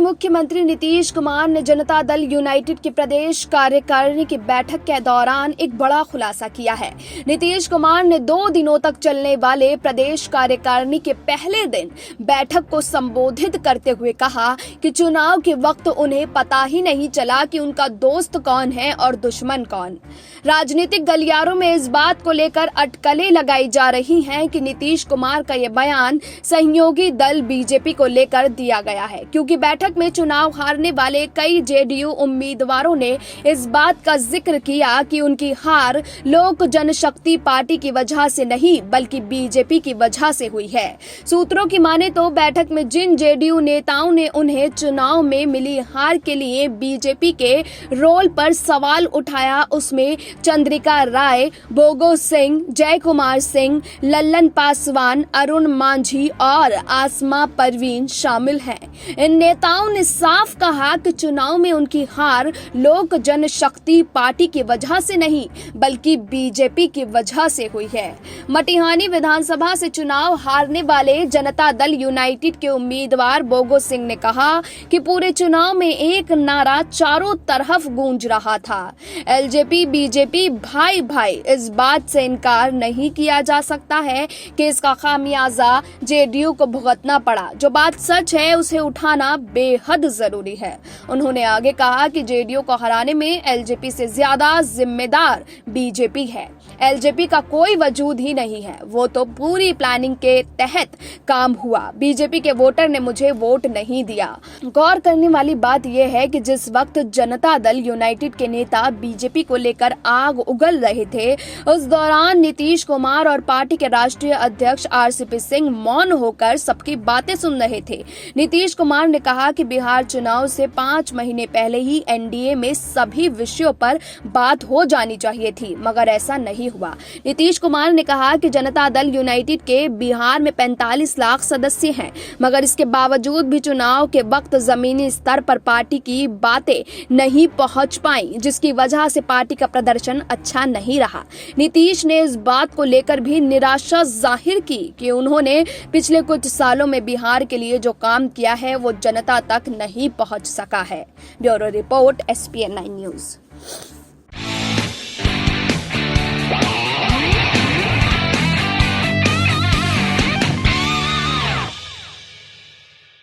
मुख्यमंत्री नीतीश कुमार ने जनता दल यूनाइटेड की प्रदेश कार्यकारिणी की बैठक के दौरान एक बड़ा खुलासा किया है। नीतीश कुमार ने 2 दिनों तक चलने वाले प्रदेश कार्यकारिणी के पहले दिन बैठक को संबोधित करते हुए कहा कि चुनाव के वक्त उन्हें पता ही नहीं चला कि उनका दोस्त कौन है और दुश्मन कौन। राजनीतिक गलियारों में इस बात को लेकर अटकलें लगाई जा रही हैं कि नीतीश कुमार का ये बयान सहयोगी दल बीजेपी को लेकर दिया गया है, क्योंकि बैठक में चुनाव हारने वाले कई जेडीयू उम्मीदवारों ने इस बात का जिक्र किया कि उनकी हार लोक जनशक्ति पार्टी की वजह से नहीं बल्कि बीजेपी की वजह से हुई है। सूत्रों की माने तो बैठक में जिन जेडीयू नेताओं ने उन्हें चुनाव में मिली हार के लिए बीजेपी के रोल पर सवाल उठाया, उसमें चंद्रिका राय, बोगो सिंह, जय कुमार सिंह, लल्लन पासवान, अरुण मांझी और आसमा परवीन शामिल हैं। इन नेताओं ने साफ कहा कि चुनाव में उनकी हार लोक जनशक्ति पार्टी की वजह से नहीं बल्कि बीजेपी की वजह से हुई है। मटिहानी विधानसभा से चुनाव हारने वाले जनता दल यूनाइटेड के उम्मीदवार बोगो सिंह ने कहा कि पूरे चुनाव में एक नारा चारों तरफ गूंज रहा था, एलजेपी बीजेपी भाई भाई। इस बात से इनकार नहीं किया जा सकता है कि इसका खामियाजा जेडीयू को भुगतना पड़ा। जो बात सच है उसे उठाना बेहद जरूरी है। उन्होंने आगे कहा कि जेडीयू को हराने में एलजेपी से ज्यादा जिम्मेदार बीजेपी है। एलजेपी का कोई वजूद ही नहीं है, वो तो पूरी प्लानिंग के तहत काम हुआ। बीजेपी के वोटर ने मुझे वोट नहीं दिया। गौर करने वाली बात यह है कि जिस वक्त जनता दल यूनाइटेड के नेता बीजेपी को लेकर आग उगल रहे थे, उस दौरान नीतीश कुमार और पार्टी के राष्ट्रीय अध्यक्ष आरसीपी सिंह मौन होकर सबकी बातें सुन रहे थे। नीतीश कुमार ने कहा कि बिहार चुनाव से 5 महीने पहले ही एनडीए में सभी विषयों पर बात हो जानी चाहिए थी, मगर ऐसा नहीं हुआ। नीतीश कुमार ने कहा कि जनता दल यूनाइटेड के बिहार में 45 लाख सदस्य हैं, मगर इसके बावजूद भी चुनाव के वक्त जमीनी स्तर पर पार्टी की बातें नहीं पहुंच पाई, जिसकी वजह से पार्टी का प्रदर्शन अच्छा नहीं रहा। नीतीश ने इस बात को लेकर भी निराशा जाहिर की कि उन्होंने पिछले कुछ सालों में बिहार के लिए जो काम किया है वो जनता तक नहीं पहुंच सका है। Bureau report SPN9 news.